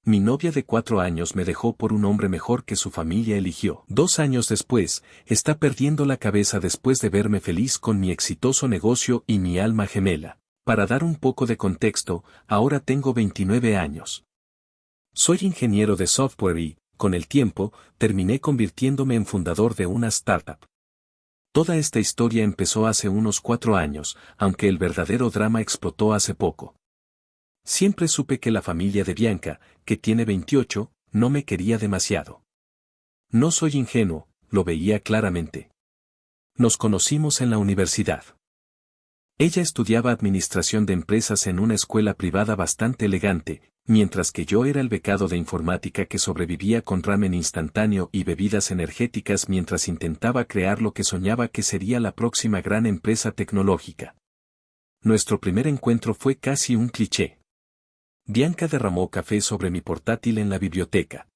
mi novia de 4 años me dejó por un hombre mejor que su familia eligió. 2 años después, está perdiendo la cabeza después de verme feliz con mi exitoso negocio y mi alma gemela. Para dar un poco de contexto, ahora tengo 29 años. Soy ingeniero de software y, con el tiempo, terminé convirtiéndome en fundador de una startup. Toda esta historia empezó hace unos 4 años, aunque el verdadero drama explotó hace poco. Siempre supe que la familia de Bianca, que tiene 28, no me quería demasiado. No soy ingenuo, lo veía claramente. Nos conocimos en la universidad. Ella estudiaba administración de empresas en una escuela privada bastante elegante, mientras que yo era el becado de informática que sobrevivía con ramen instantáneo y bebidas energéticas mientras intentaba crear lo que soñaba que sería la próxima gran empresa tecnológica. Nuestro primer encuentro fue casi un cliché. Bianca derramó café sobre mi portátil en la biblioteca.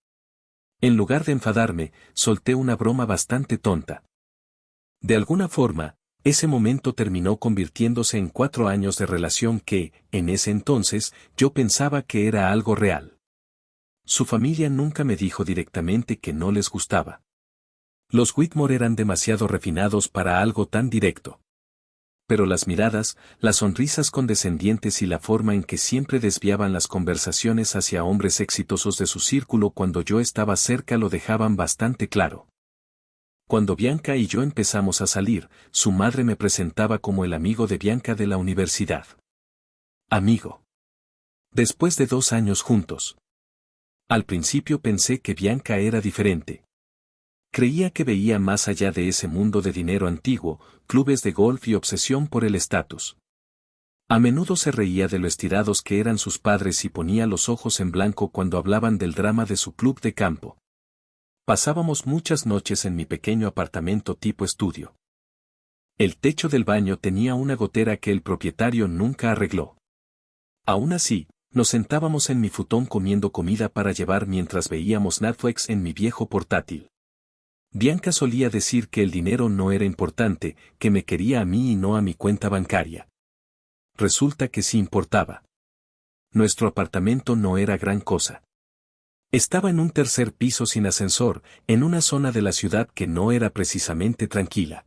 En lugar de enfadarme, solté una broma bastante tonta. De alguna forma, ese momento terminó convirtiéndose en 4 años de relación que, en ese entonces, yo pensaba que era algo real. Su familia nunca me dijo directamente que no les gustaba. Los Whitmore eran demasiado refinados para algo tan directo. Pero las miradas, las sonrisas condescendientes y la forma en que siempre desviaban las conversaciones hacia hombres exitosos de su círculo cuando yo estaba cerca lo dejaban bastante claro. Cuando Bianca y yo empezamos a salir, su madre me presentaba como el amigo de Bianca de la universidad. Amigo. Después de 2 años juntos. Al principio pensé que Bianca era diferente. Creía que veía más allá de ese mundo de dinero antiguo, clubes de golf y obsesión por el estatus. A menudo se reía de lo estirados que eran sus padres y ponía los ojos en blanco cuando hablaban del drama de su club de campo. Pasábamos muchas noches en mi pequeño apartamento tipo estudio. El techo del baño tenía una gotera que el propietario nunca arregló. Aún así, nos sentábamos en mi futón comiendo comida para llevar mientras veíamos Netflix en mi viejo portátil. Bianca solía decir que el dinero no era importante, que me quería a mí y no a mi cuenta bancaria. Resulta que sí importaba. Nuestro apartamento no era gran cosa. Estaba en un 3er piso sin ascensor, en una zona de la ciudad que no era precisamente tranquila.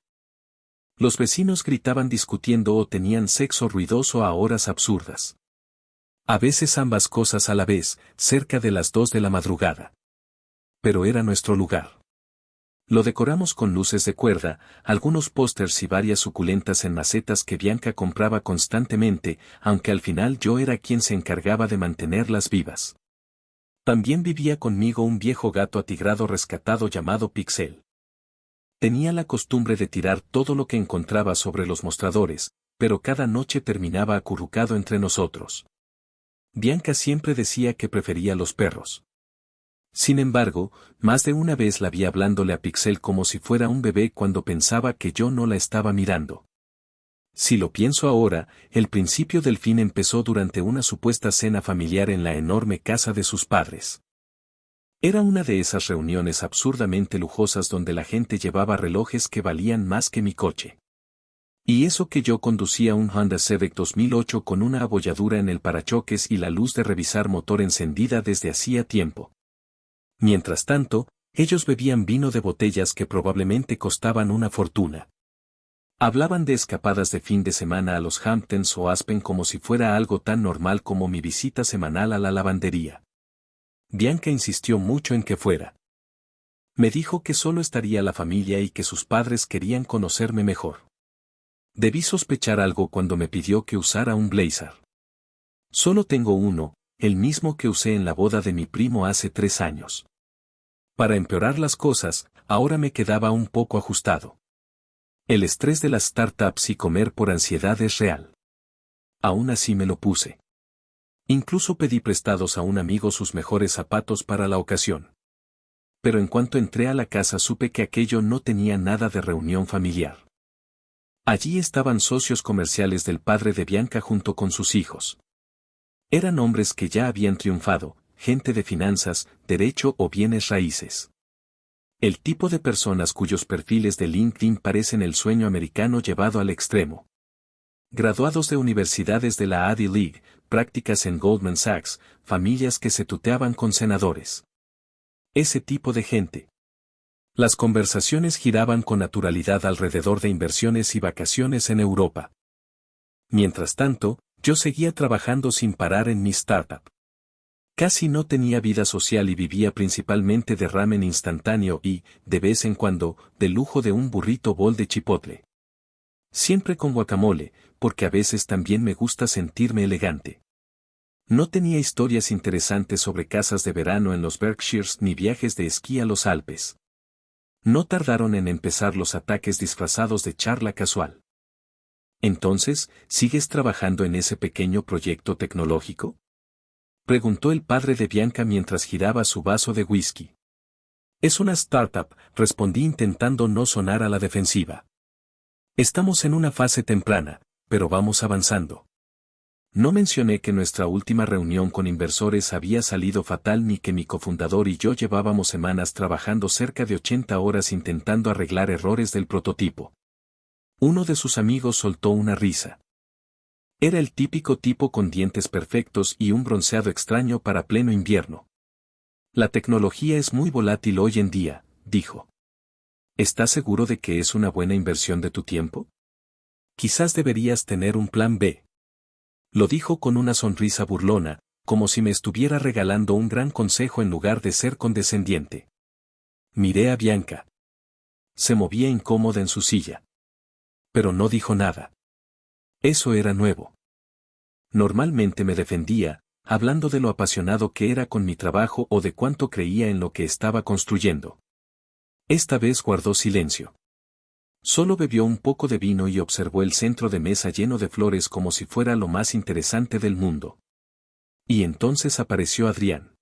Los vecinos gritaban discutiendo o tenían sexo ruidoso a horas absurdas. A veces ambas cosas a la vez, cerca de las 2 de la madrugada. Pero era nuestro lugar. Lo decoramos con luces de cuerda, algunos pósters y varias suculentas en macetas que Bianca compraba constantemente, aunque al final yo era quien se encargaba de mantenerlas vivas. También vivía conmigo un viejo gato atigrado rescatado llamado Pixel. Tenía la costumbre de tirar todo lo que encontraba sobre los mostradores, pero cada noche terminaba acurrucado entre nosotros. Bianca siempre decía que prefería los perros. Sin embargo, más de una vez la vi hablándole a Pixel como si fuera un bebé cuando pensaba que yo no la estaba mirando. Si lo pienso ahora, el principio del fin empezó durante una supuesta cena familiar en la enorme casa de sus padres. Era una de esas reuniones absurdamente lujosas donde la gente llevaba relojes que valían más que mi coche. Y eso que yo conducía un Honda Civic 2008 con una abolladura en el parachoques y la luz de revisar motor encendida desde hacía tiempo. Mientras tanto, ellos bebían vino de botellas que probablemente costaban una fortuna. Hablaban de escapadas de fin de semana a los Hamptons o Aspen como si fuera algo tan normal como mi visita semanal a la lavandería. Bianca insistió mucho en que fuera. Me dijo que solo estaría la familia y que sus padres querían conocerme mejor. Debí sospechar algo cuando me pidió que usara un blazer. Solo tengo uno, el mismo que usé en la boda de mi primo hace 3 años. Para empeorar las cosas, ahora me quedaba un poco ajustado. El estrés de las startups y comer por ansiedad es real. Aún así me lo puse. Incluso pedí prestados a un amigo sus mejores zapatos para la ocasión. Pero en cuanto entré a la casa supe que aquello no tenía nada de reunión familiar. Allí estaban socios comerciales del padre de Bianca junto con sus hijos. Eran hombres que ya habían triunfado, gente de finanzas, derecho o bienes raíces. El tipo de personas cuyos perfiles de LinkedIn parecen el sueño americano llevado al extremo. Graduados de universidades de la Ivy League, prácticas en Goldman Sachs, familias que se tuteaban con senadores. Ese tipo de gente. Las conversaciones giraban con naturalidad alrededor de inversiones y vacaciones en Europa. Mientras tanto, yo seguía trabajando sin parar en mi startup. Casi no tenía vida social y vivía principalmente de ramen instantáneo y, de vez en cuando, del lujo de un burrito bol de chipotle. Siempre con guacamole, porque a veces también me gusta sentirme elegante. No tenía historias interesantes sobre casas de verano en los Berkshires ni viajes de esquí a los Alpes. No tardaron en empezar los ataques disfrazados de charla casual. Entonces, ¿sigues trabajando en ese pequeño proyecto tecnológico?, preguntó el padre de Bianca mientras giraba su vaso de whisky. Es una startup, respondí intentando no sonar a la defensiva. Estamos en una fase temprana, pero vamos avanzando. No mencioné que nuestra última reunión con inversores había salido fatal ni que mi cofundador y yo llevábamos semanas trabajando cerca de 80 horas intentando arreglar errores del prototipo. Uno de sus amigos soltó una risa. Era el típico tipo con dientes perfectos y un bronceado extraño para pleno invierno. La tecnología es muy volátil hoy en día, dijo. ¿Estás seguro de que es una buena inversión de tu tiempo? Quizás deberías tener un plan B. Lo dijo con una sonrisa burlona, como si me estuviera regalando un gran consejo en lugar de ser condescendiente. Miré a Bianca. Se movía incómoda en su silla. Pero no dijo nada. Eso era nuevo. Normalmente me defendía, hablando de lo apasionado que era con mi trabajo o de cuánto creía en lo que estaba construyendo. Esta vez guardó silencio. Solo bebió un poco de vino y observó el centro de mesa lleno de flores como si fuera lo más interesante del mundo. Y entonces apareció Adrián.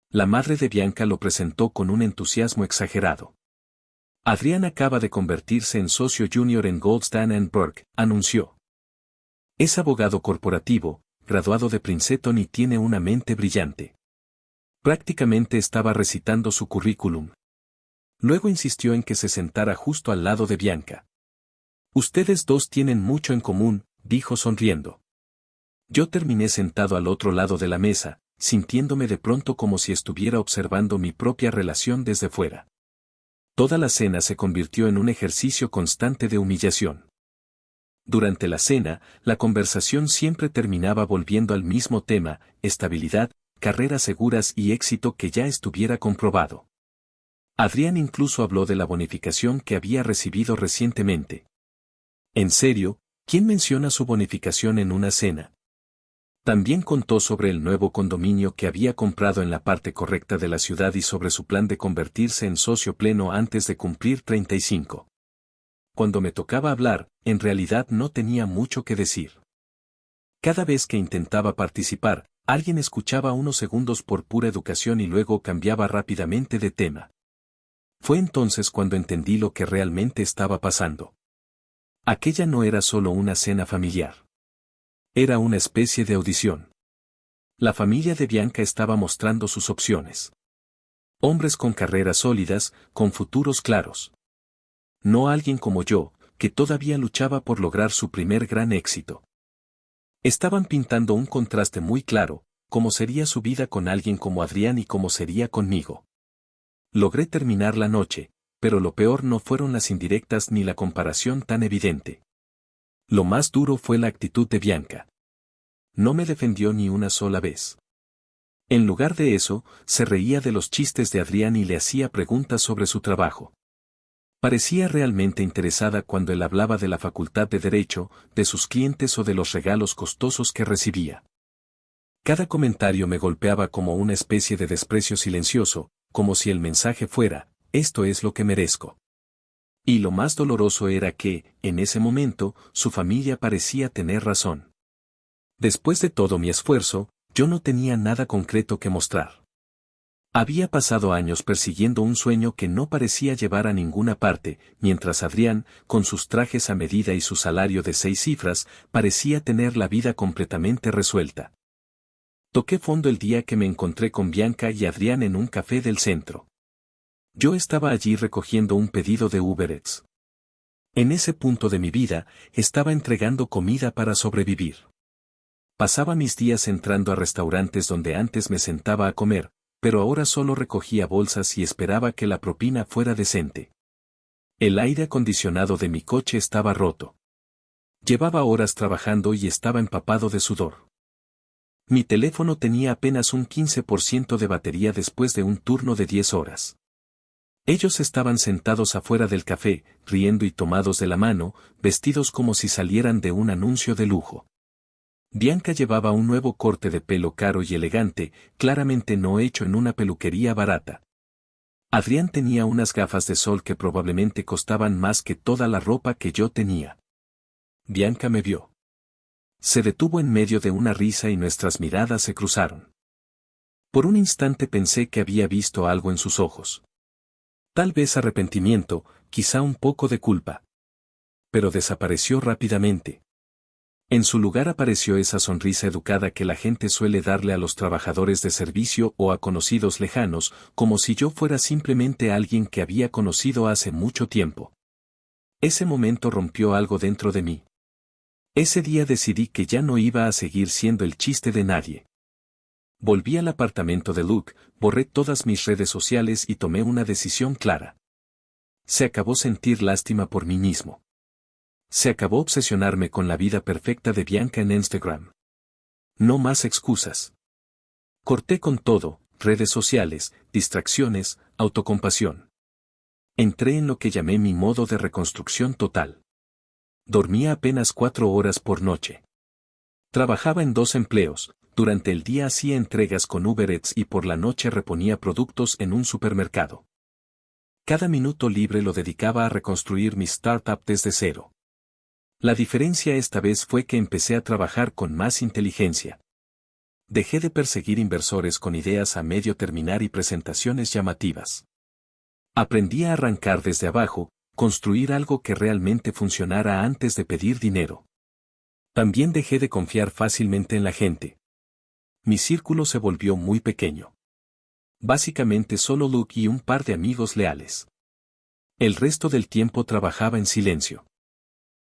La madre de Bianca lo presentó con un entusiasmo exagerado. Adrián acaba de convertirse en socio junior en Goldstein & Burke, anunció. Es abogado corporativo, graduado de Princeton y tiene una mente brillante. Prácticamente estaba recitando su currículum. Luego insistió en que se sentara justo al lado de Bianca. Ustedes dos tienen mucho en común, dijo sonriendo. Yo terminé sentado al otro lado de la mesa, sintiéndome de pronto como si estuviera observando mi propia relación desde fuera. Toda la cena se convirtió en un ejercicio constante de humillación. Durante la cena, la conversación siempre terminaba volviendo al mismo tema, estabilidad, carreras seguras y éxito que ya estuviera comprobado. Adrián incluso habló de la bonificación que había recibido recientemente. ¿En serio? ¿Quién menciona su bonificación en una cena? También contó sobre el nuevo condominio que había comprado en la parte correcta de la ciudad y sobre su plan de convertirse en socio pleno antes de cumplir 35. Cuando me tocaba hablar, en realidad no tenía mucho que decir. Cada vez que intentaba participar, alguien escuchaba unos segundos por pura educación y luego cambiaba rápidamente de tema. Fue entonces cuando entendí lo que realmente estaba pasando. Aquella no era solo una cena familiar. Era una especie de audición. La familia de Bianca estaba mostrando sus opciones. Hombres con carreras sólidas, con futuros claros. No alguien como yo, que todavía luchaba por lograr su primer gran éxito. Estaban pintando un contraste muy claro, cómo sería su vida con alguien como Adrián y cómo sería conmigo. Logré terminar la noche, pero lo peor no fueron las indirectas ni la comparación tan evidente. Lo más duro fue la actitud de Bianca. No me defendió ni una sola vez. En lugar de eso, se reía de los chistes de Adrián y le hacía preguntas sobre su trabajo. Parecía realmente interesada cuando él hablaba de la facultad de Derecho, de sus clientes o de los regalos costosos que recibía. Cada comentario me golpeaba como una especie de desprecio silencioso, como si el mensaje fuera, esto es lo que merezco. Y lo más doloroso era que, en ese momento, su familia parecía tener razón. Después de todo mi esfuerzo, yo no tenía nada concreto que mostrar. Había pasado años persiguiendo un sueño que no parecía llevar a ninguna parte, mientras Adrián, con sus trajes a medida y su salario de 6 cifras, parecía tener la vida completamente resuelta. Toqué fondo el día que me encontré con Bianca y Adrián en un café del centro. Yo estaba allí recogiendo un pedido de Uber Eats. En ese punto de mi vida, estaba entregando comida para sobrevivir. Pasaba mis días entrando a restaurantes donde antes me sentaba a comer, pero ahora solo recogía bolsas y esperaba que la propina fuera decente. El aire acondicionado de mi coche estaba roto. Llevaba horas trabajando y estaba empapado de sudor. Mi teléfono tenía apenas un 15% de batería después de un turno de 10 horas. Ellos estaban sentados afuera del café, riendo y tomados de la mano, vestidos como si salieran de un anuncio de lujo. Bianca llevaba un nuevo corte de pelo caro y elegante, claramente no hecho en una peluquería barata. Adrián tenía unas gafas de sol que probablemente costaban más que toda la ropa que yo tenía. Bianca me vio. Se detuvo en medio de una risa y nuestras miradas se cruzaron. Por un instante pensé que había visto algo en sus ojos. Tal vez arrepentimiento, quizá un poco de culpa. Pero desapareció rápidamente. En su lugar apareció esa sonrisa educada que la gente suele darle a los trabajadores de servicio o a conocidos lejanos, como si yo fuera simplemente alguien que había conocido hace mucho tiempo. Ese momento rompió algo dentro de mí. Ese día decidí que ya no iba a seguir siendo el chiste de nadie. Volví al apartamento de Luke, borré todas mis redes sociales y tomé una decisión clara. Se acabó sentir lástima por mí mismo. Se acabó obsesionarme con la vida perfecta de Bianca en Instagram. No más excusas. Corté con todo, redes sociales, distracciones, autocompasión. Entré en lo que llamé mi modo de reconstrucción total. Dormía apenas 4 horas por noche. Trabajaba en 2 empleos, durante el día hacía entregas con Uber Eats y por la noche reponía productos en un supermercado. Cada minuto libre lo dedicaba a reconstruir mi startup desde cero. La diferencia esta vez fue que empecé a trabajar con más inteligencia. Dejé de perseguir inversores con ideas a medio terminar y presentaciones llamativas. Aprendí a arrancar desde abajo, construir algo que realmente funcionara antes de pedir dinero. También dejé de confiar fácilmente en la gente. Mi círculo se volvió muy pequeño. Básicamente solo Luke y un par de amigos leales. El resto del tiempo trabajaba en silencio.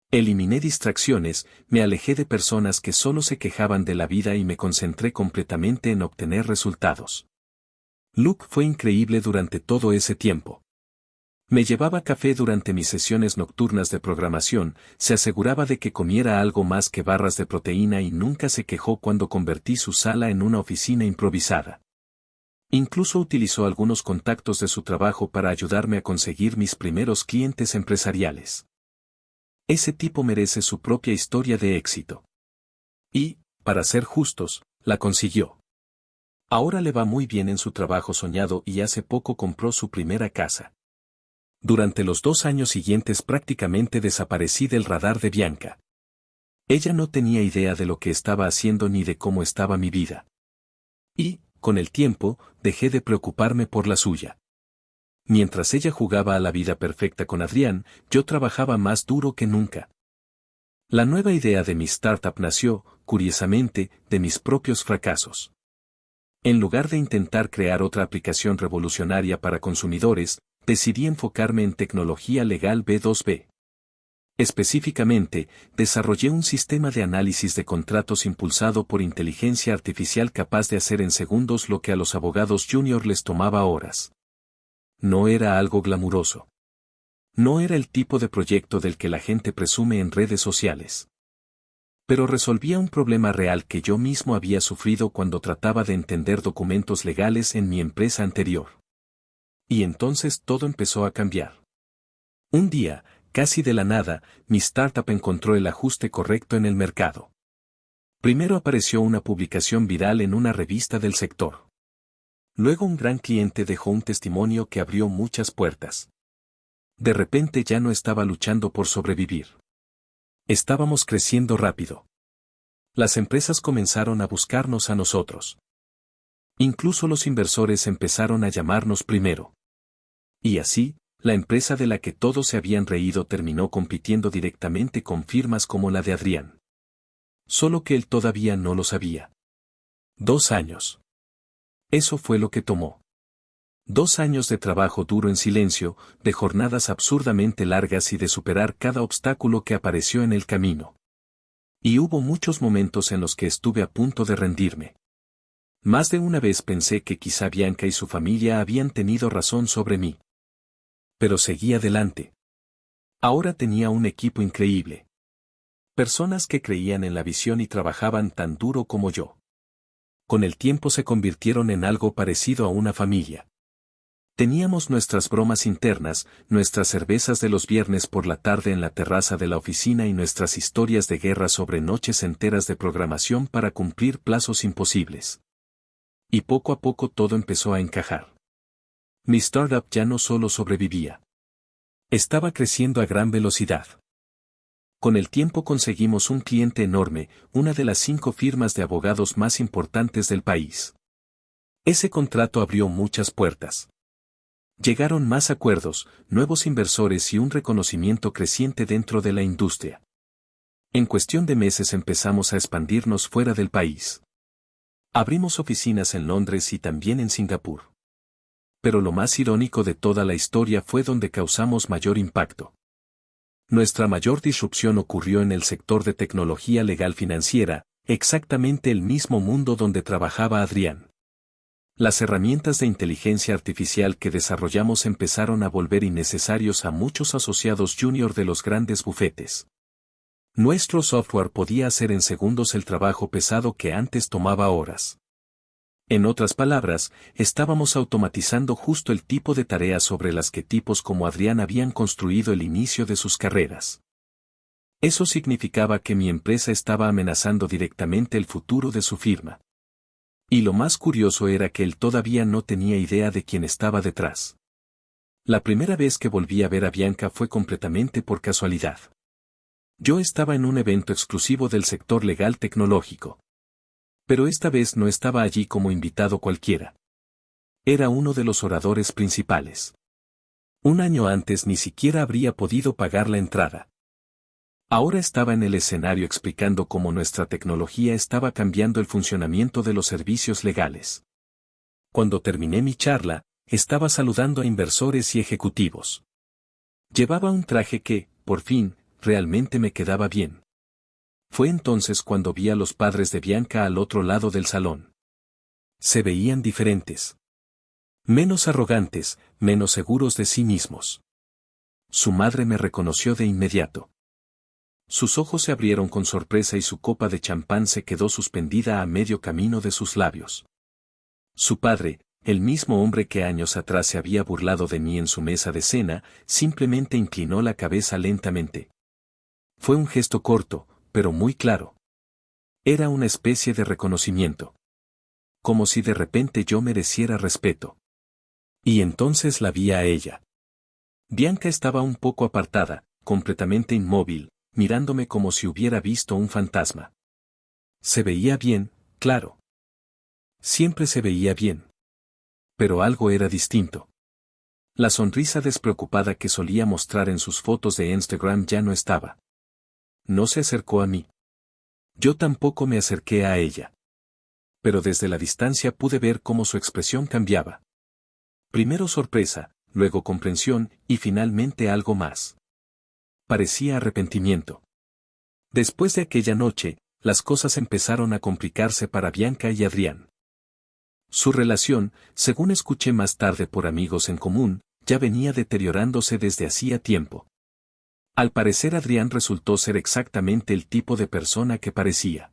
Eliminé distracciones, me alejé de personas que solo se quejaban de la vida y me concentré completamente en obtener resultados. Luke fue increíble durante todo ese tiempo. Me llevaba café durante mis sesiones nocturnas de programación, se aseguraba de que comiera algo más que barras de proteína y nunca se quejó cuando convertí su sala en una oficina improvisada. Incluso utilizó algunos contactos de su trabajo para ayudarme a conseguir mis primeros clientes empresariales. Ese tipo merece su propia historia de éxito. Y, para ser justos, la consiguió. Ahora le va muy bien en su trabajo soñado y hace poco compró su primera casa. Durante los 2 años siguientes prácticamente desaparecí del radar de Bianca. Ella no tenía idea de lo que estaba haciendo ni de cómo estaba mi vida. Y, con el tiempo, dejé de preocuparme por la suya. Mientras ella jugaba a la vida perfecta con Adrián, yo trabajaba más duro que nunca. La nueva idea de mi startup nació, curiosamente, de mis propios fracasos. En lugar de intentar crear otra aplicación revolucionaria para consumidores, decidí enfocarme en tecnología legal B2B. Específicamente, desarrollé un sistema de análisis de contratos impulsado por inteligencia artificial capaz de hacer en segundos lo que a los abogados junior les tomaba horas. No era algo glamuroso. No era el tipo de proyecto del que la gente presume en redes sociales. Pero resolvía un problema real que yo mismo había sufrido cuando trataba de entender documentos legales en mi empresa anterior. Y entonces todo empezó a cambiar. Un día, casi de la nada, mi startup encontró el ajuste correcto en el mercado. Primero apareció una publicación viral en una revista del sector. Luego un gran cliente dejó un testimonio que abrió muchas puertas. De repente ya no estaba luchando por sobrevivir. Estábamos creciendo rápido. Las empresas comenzaron a buscarnos a nosotros. Incluso los inversores empezaron a llamarnos primero. Y así, la empresa de la que todos se habían reído terminó compitiendo directamente con firmas como la de Adrián. Solo que él todavía no lo sabía. 2 años. Eso fue lo que tomó. 2 años de trabajo duro en silencio, de jornadas absurdamente largas y de superar cada obstáculo que apareció en el camino. Y hubo muchos momentos en los que estuve a punto de rendirme. Más de una vez pensé que quizá Bianca y su familia habían tenido razón sobre mí. Pero seguí adelante. Ahora tenía un equipo increíble. Personas que creían en la visión y trabajaban tan duro como yo. Con el tiempo se convirtieron en algo parecido a una familia. Teníamos nuestras bromas internas, nuestras cervezas de los viernes por la tarde en la terraza de la oficina y nuestras historias de guerra sobre noches enteras de programación para cumplir plazos imposibles. Y poco a poco todo empezó a encajar. Mi startup ya no solo sobrevivía. Estaba creciendo a gran velocidad. Con el tiempo conseguimos un cliente enorme, una de las 5 firmas de abogados más importantes del país. Ese contrato abrió muchas puertas. Llegaron más acuerdos, nuevos inversores y un reconocimiento creciente dentro de la industria. En cuestión de meses empezamos a expandirnos fuera del país. Abrimos oficinas en Londres y también en Singapur. Pero lo más irónico de toda la historia fue donde causamos mayor impacto. Nuestra mayor disrupción ocurrió en el sector de tecnología legal financiera, exactamente el mismo mundo donde trabajaba Adrián. Las herramientas de inteligencia artificial que desarrollamos empezaron a volver innecesarios a muchos asociados junior de los grandes bufetes. Nuestro software podía hacer en segundos el trabajo pesado que antes tomaba horas. En otras palabras, estábamos automatizando justo el tipo de tareas sobre las que tipos como Adrián habían construido el inicio de sus carreras. Eso significaba que mi empresa estaba amenazando directamente el futuro de su firma. Y lo más curioso era que él todavía no tenía idea de quién estaba detrás. La primera vez que volví a ver a Bianca fue completamente por casualidad. Yo estaba en un evento exclusivo del sector legal tecnológico. Pero esta vez no estaba allí como invitado cualquiera. Era uno de los oradores principales. Un año antes ni siquiera habría podido pagar la entrada. Ahora estaba en el escenario explicando cómo nuestra tecnología estaba cambiando el funcionamiento de los servicios legales. Cuando terminé mi charla, estaba saludando a inversores y ejecutivos. Llevaba un traje que, por fin, realmente me quedaba bien. Fue entonces cuando vi a los padres de Bianca al otro lado del salón. Se veían diferentes. Menos arrogantes, menos seguros de sí mismos. Su madre me reconoció de inmediato. Sus ojos se abrieron con sorpresa y su copa de champán se quedó suspendida a medio camino de sus labios. Su padre, el mismo hombre que años atrás se había burlado de mí en su mesa de cena, simplemente inclinó la cabeza lentamente. Fue un gesto corto, pero muy claro. Era una especie de reconocimiento. Como si de repente yo mereciera respeto. Y entonces la vi a ella. Bianca estaba un poco apartada, completamente inmóvil, mirándome como si hubiera visto un fantasma. Se veía bien, claro. Siempre se veía bien. Pero algo era distinto. La sonrisa despreocupada que solía mostrar en sus fotos de Instagram ya no estaba. No se acercó a mí. Yo tampoco me acerqué a ella. Pero desde la distancia pude ver cómo su expresión cambiaba. Primero sorpresa, luego comprensión y finalmente algo más. Parecía arrepentimiento. Después de aquella noche, las cosas empezaron a complicarse para Bianca y Adrián. Su relación, según escuché más tarde por amigos en común, ya venía deteriorándose desde hacía tiempo. Al parecer Adrián resultó ser exactamente el tipo de persona que parecía.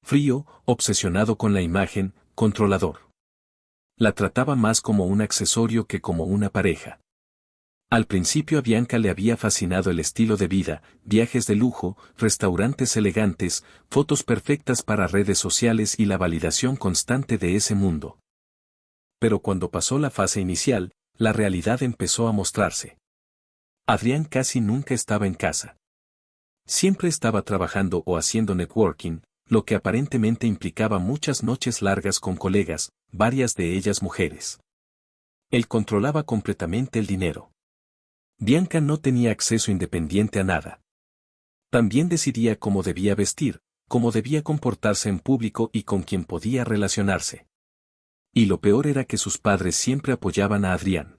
Frío, obsesionado con la imagen, controlador. La trataba más como un accesorio que como una pareja. Al principio a Bianca le había fascinado el estilo de vida, viajes de lujo, restaurantes elegantes, fotos perfectas para redes sociales y la validación constante de ese mundo. Pero cuando pasó la fase inicial, la realidad empezó a mostrarse. Adrián casi nunca estaba en casa. Siempre estaba trabajando o haciendo networking, lo que aparentemente implicaba muchas noches largas con colegas, varias de ellas mujeres. Él controlaba completamente el dinero. Bianca no tenía acceso independiente a nada. También decidía cómo debía vestir, cómo debía comportarse en público y con quién podía relacionarse. Y lo peor era que sus padres siempre apoyaban a Adrián.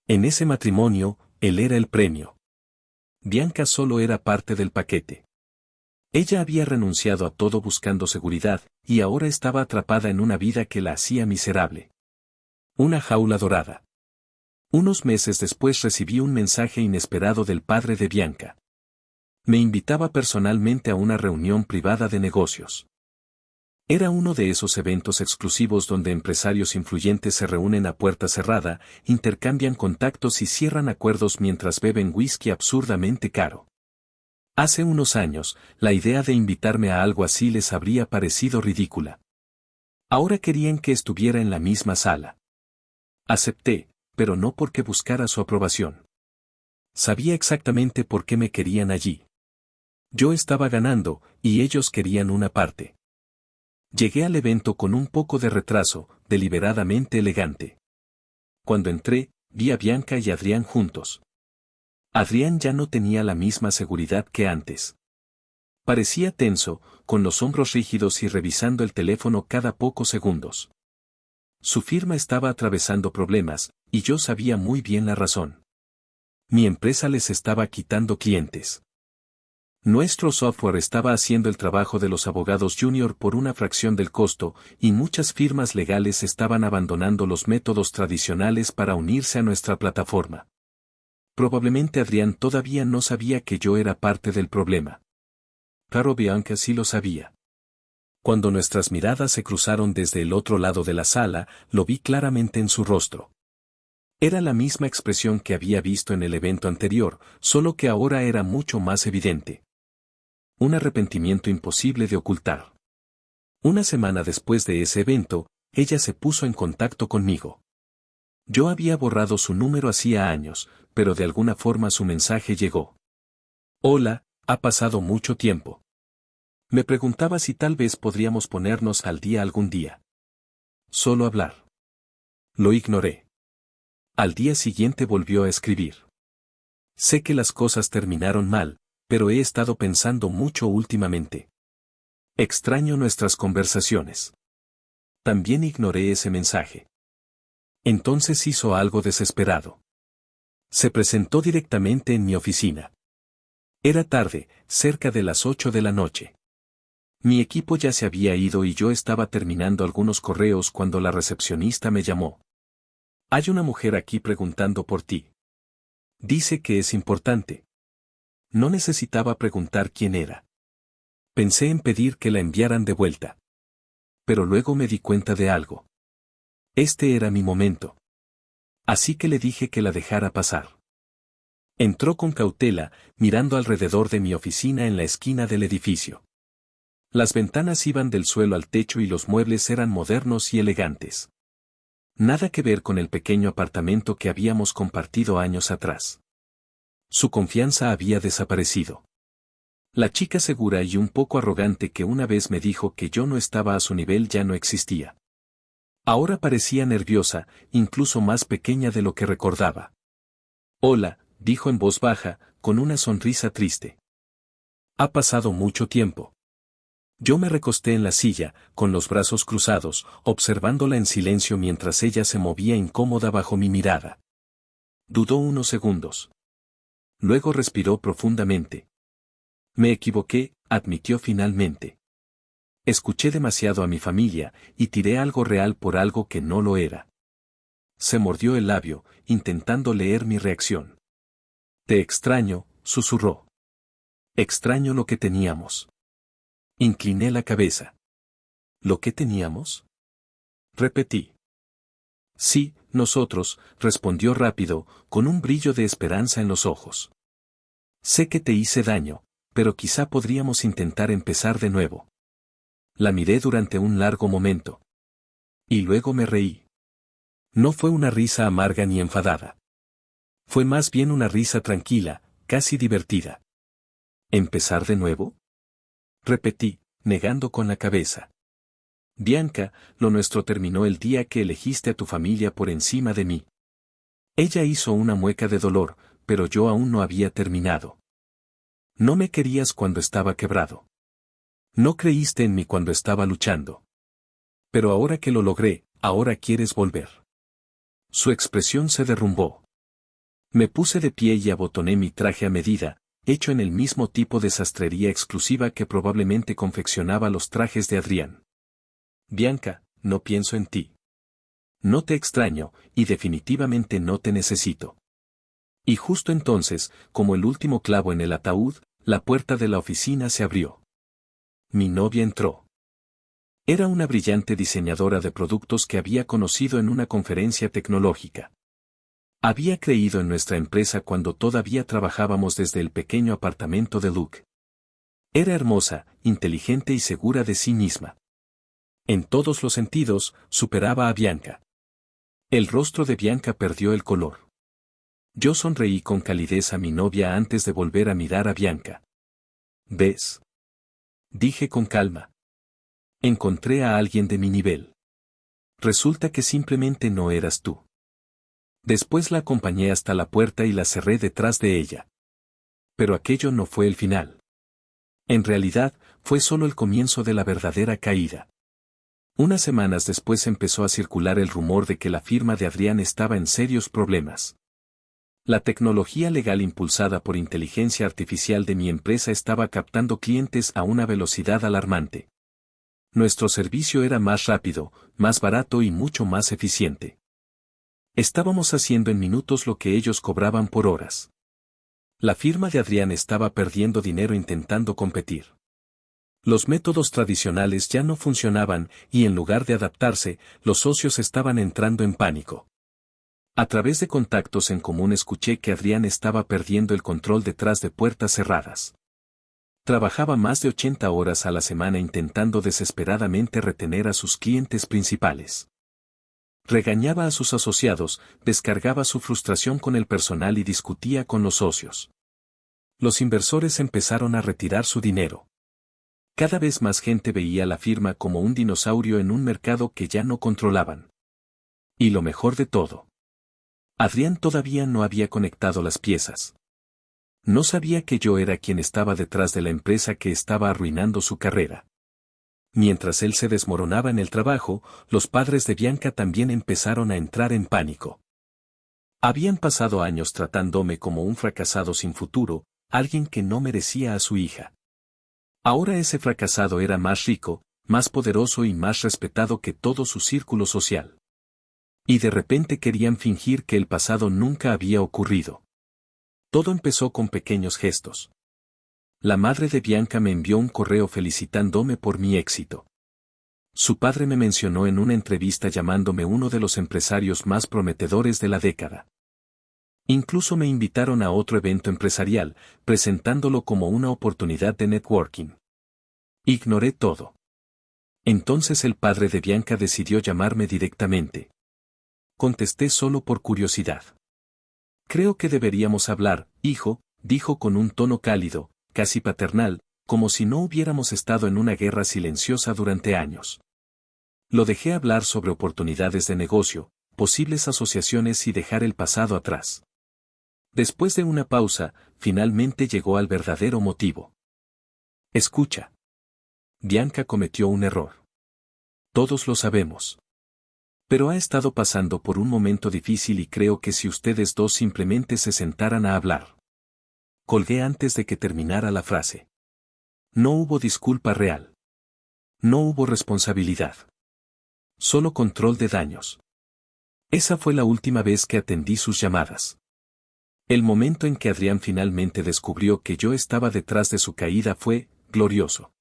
En ese matrimonio, él era el premio. Bianca solo era parte del paquete. Ella había renunciado a todo buscando seguridad, y ahora estaba atrapada en una vida que la hacía miserable. Una jaula dorada. Unos meses después recibí un mensaje inesperado del padre de Bianca. Me invitaba personalmente a una reunión privada de negocios. Era uno de esos eventos exclusivos donde empresarios influyentes se reúnen a puerta cerrada, intercambian contactos y cierran acuerdos mientras beben whisky absurdamente caro. Hace unos años, la idea de invitarme a algo así les habría parecido ridícula. Ahora querían que estuviera en la misma sala. Acepté, pero no porque buscara su aprobación. Sabía exactamente por qué me querían allí. Yo estaba ganando, y ellos querían una parte. Llegué al evento con un poco de retraso, deliberadamente elegante. Cuando entré, vi a Bianca y Adrián juntos. Adrián ya no tenía la misma seguridad que antes. Parecía tenso, con los hombros rígidos y revisando el teléfono cada pocos segundos. Su firma estaba atravesando problemas, y yo sabía muy bien la razón. Mi empresa les estaba quitando clientes. Nuestro software estaba haciendo el trabajo de los abogados junior por una fracción del costo, y muchas firmas legales estaban abandonando los métodos tradicionales para unirse a nuestra plataforma. Probablemente Adrián todavía no sabía que yo era parte del problema. Pero Bianca sí lo sabía. Cuando nuestras miradas se cruzaron desde el otro lado de la sala, lo vi claramente en su rostro. Era la misma expresión que había visto en el evento anterior, solo que ahora era mucho más evidente. Un arrepentimiento imposible de ocultar. Una semana después de ese evento, ella se puso en contacto conmigo. Yo había borrado su número hacía años, pero de alguna forma su mensaje llegó. Hola, ha pasado mucho tiempo. Me preguntaba si tal vez podríamos ponernos al día algún día. Solo hablar. Lo ignoré. Al día siguiente volvió a escribir. Sé que las cosas terminaron mal, pero he estado pensando mucho últimamente. Extraño nuestras conversaciones. También ignoré ese mensaje. Entonces hizo algo desesperado. Se presentó directamente en mi oficina. Era tarde, cerca de las 8 de la noche. Mi equipo ya se había ido y yo estaba terminando algunos correos cuando la recepcionista me llamó. Hay una mujer aquí preguntando por ti. Dice que es importante. No necesitaba preguntar quién era. Pensé en pedir que la enviaran de vuelta. Pero luego me di cuenta de algo. Este era mi momento. Así que le dije que la dejara pasar. Entró con cautela, mirando alrededor de mi oficina en la esquina del edificio. Las ventanas iban del suelo al techo y los muebles eran modernos y elegantes. Nada que ver con el pequeño apartamento que habíamos compartido años atrás. Su confianza había desaparecido. La chica segura y un poco arrogante que una vez me dijo que yo no estaba a su nivel ya no existía. Ahora parecía nerviosa, incluso más pequeña de lo que recordaba. Hola, dijo en voz baja, con una sonrisa triste. Ha pasado mucho tiempo. Yo me recosté en la silla, con los brazos cruzados, observándola en silencio mientras ella se movía incómoda bajo mi mirada. Dudó unos segundos. Luego respiró profundamente. Me equivoqué, admitió finalmente. Escuché demasiado a mi familia, y tiré algo real por algo que no lo era. Se mordió el labio, intentando leer mi reacción. Te extraño, susurró. Extraño lo que teníamos. Incliné la cabeza. ¿Lo que teníamos? Repetí. Sí, nosotros, respondió rápido, con un brillo de esperanza en los ojos. Sé que te hice daño, pero quizá podríamos intentar empezar de nuevo. La miré durante un largo momento. Y luego me reí. No fue una risa amarga ni enfadada. Fue más bien una risa tranquila, casi divertida. ¿Empezar de nuevo? Repetí, negando con la cabeza. Bianca, lo nuestro terminó el día que elegiste a tu familia por encima de mí. Ella hizo una mueca de dolor, pero yo aún no había terminado. No me querías cuando estaba quebrado. No creíste en mí cuando estaba luchando. Pero ahora que lo logré, ahora quieres volver. Su expresión se derrumbó. Me puse de pie y abotoné mi traje a medida, hecho en el mismo tipo de sastrería exclusiva que probablemente confeccionaba los trajes de Adrián. Bianca, no pienso en ti. No te extraño, y definitivamente no te necesito. Y justo entonces, como el último clavo en el ataúd, la puerta de la oficina se abrió. Mi novia entró. Era una brillante diseñadora de productos que había conocido en una conferencia tecnológica. Había creído en nuestra empresa cuando todavía trabajábamos desde el pequeño apartamento de Luke. Era hermosa, inteligente y segura de sí misma. En todos los sentidos, superaba a Bianca. El rostro de Bianca perdió el color. Yo sonreí con calidez a mi novia antes de volver a mirar a Bianca. ¿Ves? Dije con calma. Encontré a alguien de mi nivel. Resulta que simplemente no eras tú. Después la acompañé hasta la puerta y la cerré detrás de ella. Pero aquello no fue el final. En realidad, fue solo el comienzo de la verdadera caída. Unas semanas después empezó a circular el rumor de que la firma de Adrián estaba en serios problemas. La tecnología legal impulsada por inteligencia artificial de mi empresa estaba captando clientes a una velocidad alarmante. Nuestro servicio era más rápido, más barato y mucho más eficiente. Estábamos haciendo en minutos lo que ellos cobraban por horas. La firma de Adrián estaba perdiendo dinero intentando competir. Los métodos tradicionales ya no funcionaban y en lugar de adaptarse, los socios estaban entrando en pánico. A través de contactos en común escuché que Adrián estaba perdiendo el control detrás de puertas cerradas. Trabajaba más de 80 horas a la semana intentando desesperadamente retener a sus clientes principales. Regañaba a sus asociados, descargaba su frustración con el personal y discutía con los socios. Los inversores empezaron a retirar su dinero. Cada vez más gente veía la firma como un dinosaurio en un mercado que ya no controlaban. Y lo mejor de todo. Adrián todavía no había conectado las piezas. No sabía que yo era quien estaba detrás de la empresa que estaba arruinando su carrera. Mientras él se desmoronaba en el trabajo, los padres de Bianca también empezaron a entrar en pánico. Habían pasado años tratándome como un fracasado sin futuro, alguien que no merecía a su hija. Ahora ese fracasado era más rico, más poderoso y más respetado que todo su círculo social. Y de repente querían fingir que el pasado nunca había ocurrido. Todo empezó con pequeños gestos. La madre de Bianca me envió un correo felicitándome por mi éxito. Su padre me mencionó en una entrevista llamándome uno de los empresarios más prometedores de la década. Incluso me invitaron a otro evento empresarial, presentándolo como una oportunidad de networking. Ignoré todo. Entonces el padre de Bianca decidió llamarme directamente. Contesté solo por curiosidad. Creo que deberíamos hablar, hijo, dijo con un tono cálido, casi paternal, como si no hubiéramos estado en una guerra silenciosa durante años. Lo dejé hablar sobre oportunidades de negocio, posibles asociaciones y dejar el pasado atrás. Después de una pausa, finalmente llegó al verdadero motivo. Escucha. Bianca cometió un error. Todos lo sabemos. Pero ha estado pasando por un momento difícil y creo que si ustedes dos simplemente se sentaran a hablar. Colgué antes de que terminara la frase. No hubo disculpa real. No hubo responsabilidad. Solo control de daños. Esa fue la última vez que atendí sus llamadas. El momento en que Adrián finalmente descubrió que yo estaba detrás de su caída fue glorioso.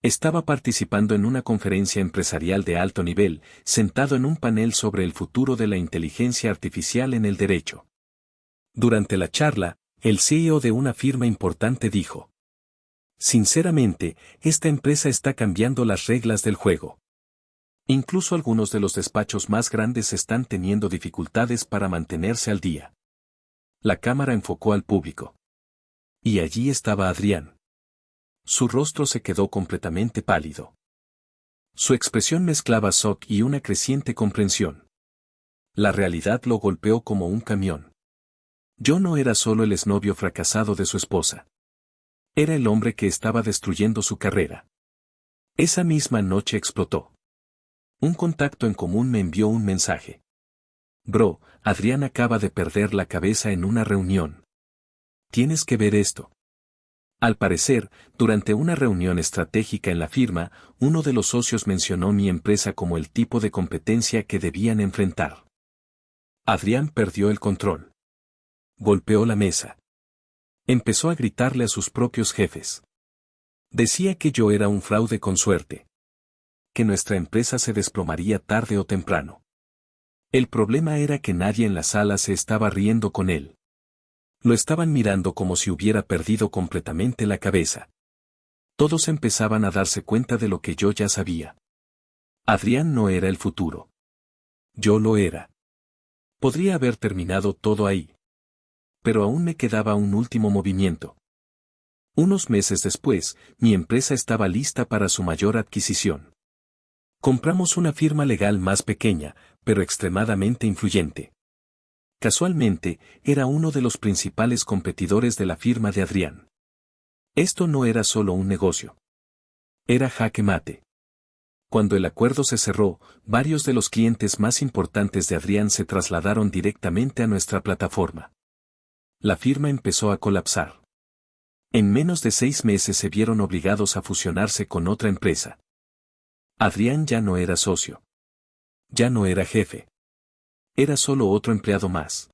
Estaba participando en una conferencia empresarial de alto nivel, sentado en un panel sobre el futuro de la inteligencia artificial en el derecho. Durante la charla, el CEO de una firma importante dijo: sinceramente, esta empresa está cambiando las reglas del juego. Incluso algunos de los despachos más grandes están teniendo dificultades para mantenerse al día. La cámara enfocó al público. Y allí estaba Adrián. Su rostro se quedó completamente pálido. Su expresión mezclaba shock y una creciente comprensión. La realidad lo golpeó como un camión. Yo no era solo el exnovio fracasado de su esposa. Era el hombre que estaba destruyendo su carrera. Esa misma noche explotó. Un contacto en común me envió un mensaje. Bro, Adrián acaba de perder la cabeza en una reunión. Tienes que ver esto. Al parecer, durante una reunión estratégica en la firma, uno de los socios mencionó mi empresa como el tipo de competencia que debían enfrentar. Adrián perdió el control. Golpeó la mesa. Empezó a gritarle a sus propios jefes. Decía que yo era un fraude con suerte. Que nuestra empresa se desplomaría tarde o temprano. El problema era que nadie en la sala se estaba riendo con él. Lo estaban mirando como si hubiera perdido completamente la cabeza. Todos empezaban a darse cuenta de lo que yo ya sabía. Adrián no era el futuro. Yo lo era. Podría haber terminado todo ahí. Pero aún me quedaba un último movimiento. Unos meses después, mi empresa estaba lista para su mayor adquisición. Compramos una firma legal más pequeña, pero extremadamente influyente. Casualmente, era uno de los principales competidores de la firma de Adrián. Esto no era solo un negocio. Era jaque mate. Cuando el acuerdo se cerró, varios de los clientes más importantes de Adrián se trasladaron directamente a nuestra plataforma. La firma empezó a colapsar. En menos de 6 meses se vieron obligados a fusionarse con otra empresa. Adrián ya no era socio. Ya no era jefe. Era solo otro empleado más.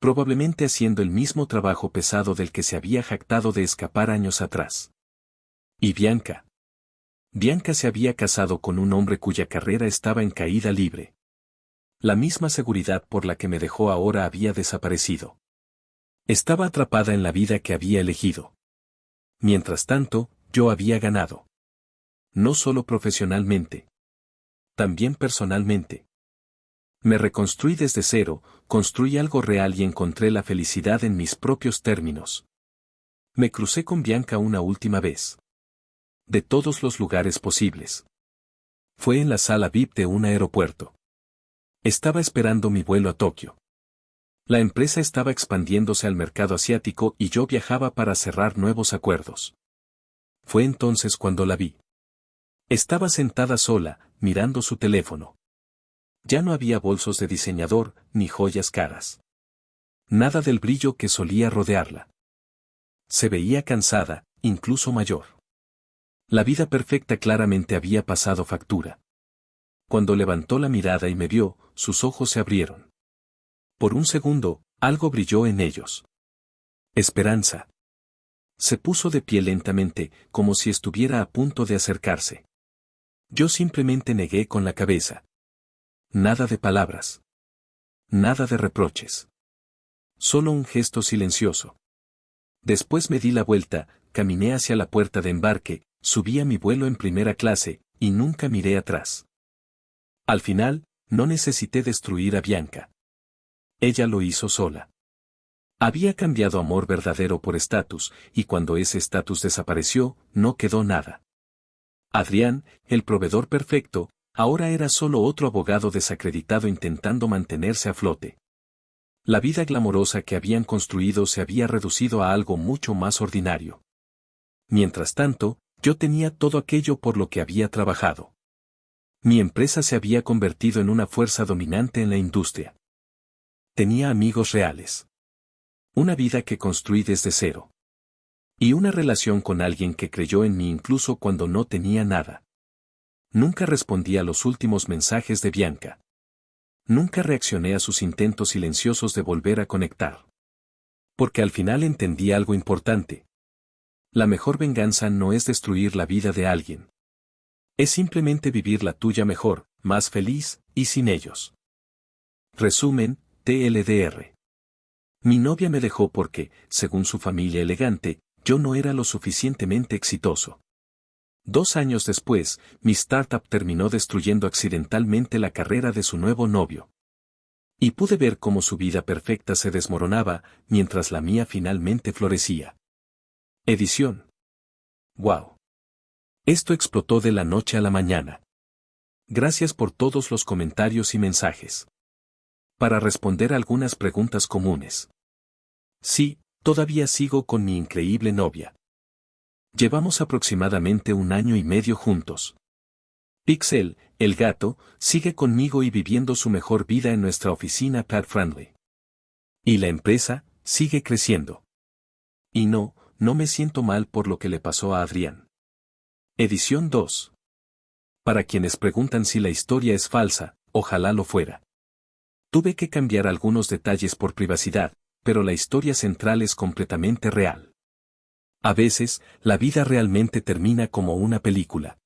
Probablemente haciendo el mismo trabajo pesado del que se había jactado de escapar años atrás. ¿Y Bianca? Bianca se había casado con un hombre cuya carrera estaba en caída libre. La misma seguridad por la que me dejó ahora había desaparecido. Estaba atrapada en la vida que había elegido. Mientras tanto, yo había ganado. No solo profesionalmente. También personalmente. Me reconstruí desde cero, construí algo real y encontré la felicidad en mis propios términos. Me crucé con Bianca una última vez. De todos los lugares posibles. Fue en la sala VIP de un aeropuerto. Estaba esperando mi vuelo a Tokio. La empresa estaba expandiéndose al mercado asiático y yo viajaba para cerrar nuevos acuerdos. Fue entonces cuando la vi. Estaba sentada sola, mirando su teléfono. Ya no había bolsos de diseñador, ni joyas caras. Nada del brillo que solía rodearla. Se veía cansada, incluso mayor. La vida perfecta claramente había pasado factura. Cuando levantó la mirada y me vio, sus ojos se abrieron. Por un segundo, algo brilló en ellos. Esperanza. Se puso de pie lentamente, como si estuviera a punto de acercarse. Yo simplemente negué con la cabeza. Nada de palabras. Nada de reproches. Solo un gesto silencioso. Después me di la vuelta, caminé hacia la puerta de embarque, subí a mi vuelo en primera clase, y nunca miré atrás. Al final, no necesité destruir a Bianca. Ella lo hizo sola. Había cambiado amor verdadero por estatus, y cuando ese estatus desapareció, no quedó nada. Adrián, el proveedor perfecto, ahora era solo otro abogado desacreditado intentando mantenerse a flote. La vida glamorosa que habían construido se había reducido a algo mucho más ordinario. Mientras tanto, yo tenía todo aquello por lo que había trabajado. Mi empresa se había convertido en una fuerza dominante en la industria. Tenía amigos reales. Una vida que construí desde cero. Y una relación con alguien que creyó en mí incluso cuando no tenía nada. Nunca respondí a los últimos mensajes de Bianca. Nunca reaccioné a sus intentos silenciosos de volver a conectar. Porque al final entendí algo importante. La mejor venganza no es destruir la vida de alguien. Es simplemente vivir la tuya mejor, más feliz, y sin ellos. Resumen, TLDR. Mi novia me dejó porque, según su familia elegante, yo no era lo suficientemente exitoso. 2 años después, mi startup terminó destruyendo accidentalmente la carrera de su nuevo novio. Y pude ver cómo su vida perfecta se desmoronaba, mientras la mía finalmente florecía. Edición. ¡Wow! Esto explotó de la noche a la mañana. Gracias por todos los comentarios y mensajes. Para responder algunas preguntas comunes. Sí, todavía sigo con mi increíble novia. Llevamos aproximadamente 1 año y medio juntos. Pixel, el gato, sigue conmigo y viviendo su mejor vida en nuestra oficina Pet Friendly. Y la empresa sigue creciendo. Y no, no me siento mal por lo que le pasó a Adrián. Edición 2. Para quienes preguntan si la historia es falsa, ojalá lo fuera. Tuve que cambiar algunos detalles por privacidad, pero la historia central es completamente real. A veces, la vida realmente termina como una película.